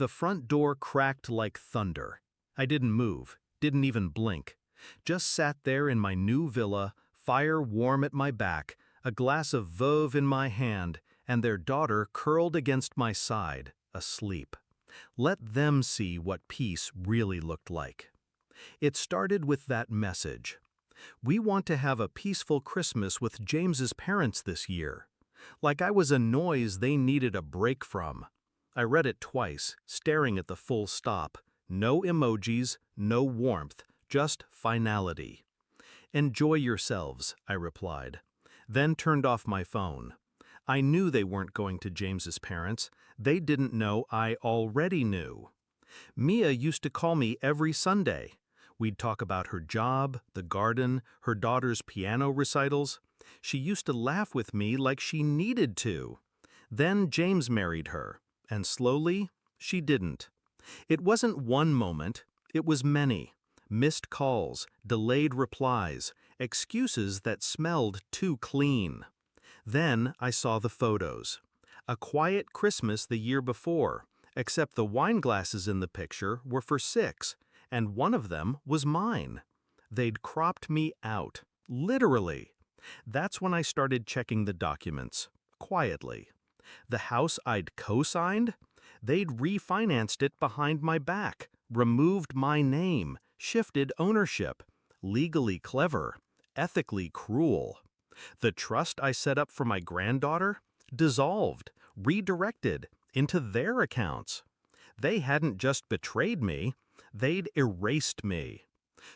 The front door cracked like thunder. I didn't move, didn't even blink. Just sat there in my new villa, fire warm at my back, a glass of Veuve in my hand, and their daughter curled against my side, asleep. Let them see what peace really looked like. It started with that message. We want to have a peaceful Christmas with James's parents this year. Like I was a noise they needed a break from. I read it twice, staring at the full stop. No emojis, no warmth, just finality. Enjoy yourselves, I replied. Then turned off my phone. I knew they weren't going to James's parents. They didn't know I already knew. Mia used to call me every Sunday. We'd talk about her job, the garden, her daughter's piano recitals. She used to laugh with me like she needed to. Then James married her, and slowly, she didn't. It wasn't one moment, it was many. Missed calls, delayed replies, excuses that smelled too clean. Then I saw the photos. A quiet Christmas the year before, except the wine glasses in the picture were for 6, and one of them was mine. They'd cropped me out, literally. That's when I started checking the documents, quietly. The house I'd co-signed? They'd refinanced it behind my back, removed my name, shifted ownership. Legally clever, ethically cruel. The trust I set up for my granddaughter? Dissolved, redirected, into their accounts. They hadn't just betrayed me, they'd erased me.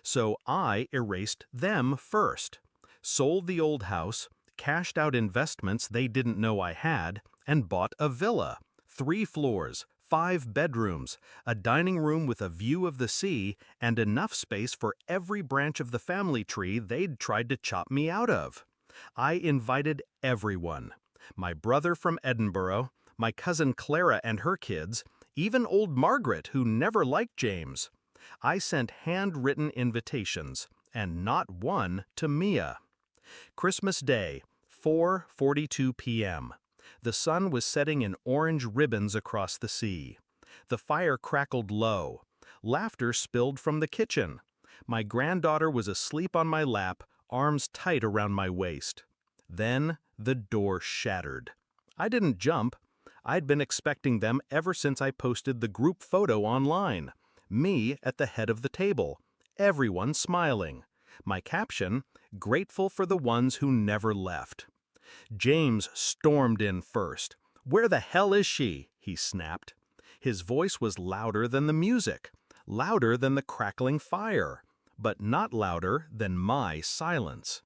So I erased them first. Sold the old house, cashed out investments they didn't know I had, and bought a villa. 3 floors, 5 bedrooms, a dining room with a view of the sea, and enough space for every branch of the family tree they'd tried to chop me out of. I invited everyone. My brother from Edinburgh, my cousin Clara and her kids, even old Margaret, who never liked James. I sent handwritten invitations, and not one to Mia. Christmas Day, 4:42 p.m. The sun was setting in orange ribbons across the sea. The fire crackled low. Laughter spilled from the kitchen. My granddaughter was asleep on my lap, arms tight around my waist. Then the door shattered. I didn't jump. I'd been expecting them ever since I posted the group photo online. Me at the head of the table. Everyone smiling. My caption, "Grateful for the ones who never left." James stormed in first. "Where the hell is she?" he snapped. His voice was louder than the music, louder than the crackling fire, but not louder than my silence.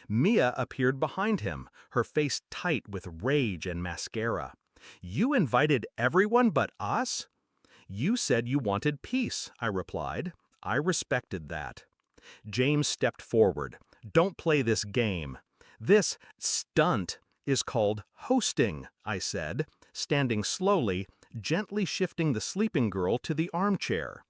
Mia appeared behind him, her face tight with rage and mascara. "You invited everyone but us?" "You said you wanted peace," I replied. I respected that. James stepped forward. "Don't play this game. This stunt is called hosting," I said, standing slowly, gently shifting the sleeping girl to the armchair.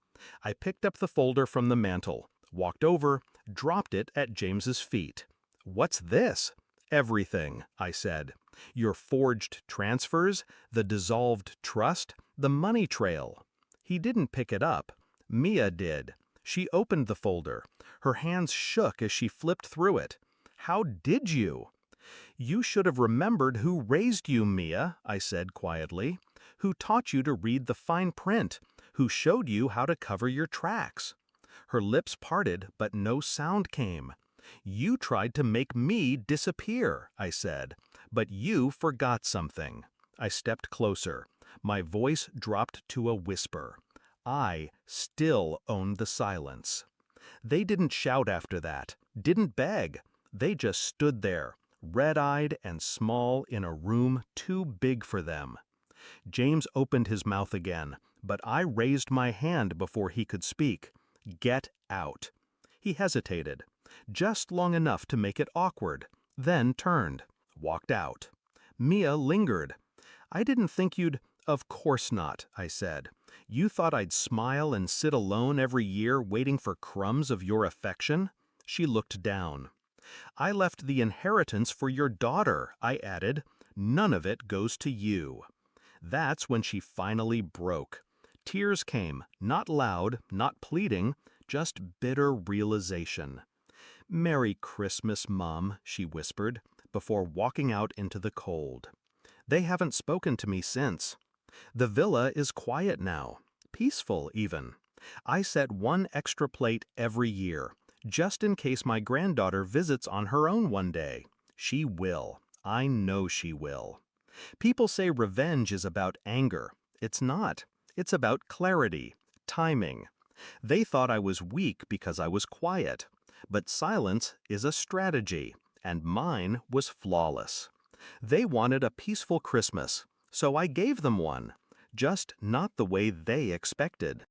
I picked up the folder from the mantel, walked over, dropped it at James's feet. "What's this?" "Everything," I said. "Your forged transfers, the dissolved trust, the money trail." He didn't pick it up. Mia did. She opened the folder. Her hands shook as she flipped through it. "How did you?" "You should have remembered who raised you, Mia," I said quietly. "Who taught you to read the fine print, who showed you how to cover your tracks." Her lips parted, but no sound came. "You tried to make me disappear," I said, "but you forgot something." I stepped closer. My voice dropped to a whisper. I still owned the silence. They didn't shout after that, didn't beg. They just stood there, red-eyed and small in a room too big for them. James opened his mouth again, but I raised my hand before he could speak. "Get out." He hesitated, just long enough to make it awkward, then turned, walked out. Mia lingered. "I didn't think you'd—" "Of course not," I said. "You thought I'd smile and sit alone every year waiting for crumbs of your affection?" She looked down. "I left the inheritance for your daughter," I added. "None of it goes to you." That's when she finally broke. Tears came, not loud, not pleading, just bitter realization. "Merry Christmas, Mom," she whispered, before walking out into the cold. They haven't spoken to me since. The villa is quiet now, peaceful even. I set one extra plate every year, just in case my granddaughter visits on her own one day. She will. I know she will. People say revenge is about anger. It's not. It's about clarity, timing. They thought I was weak because I was quiet. But silence is a strategy, and mine was flawless. They wanted a peaceful Christmas, so I gave them one, just not the way they expected.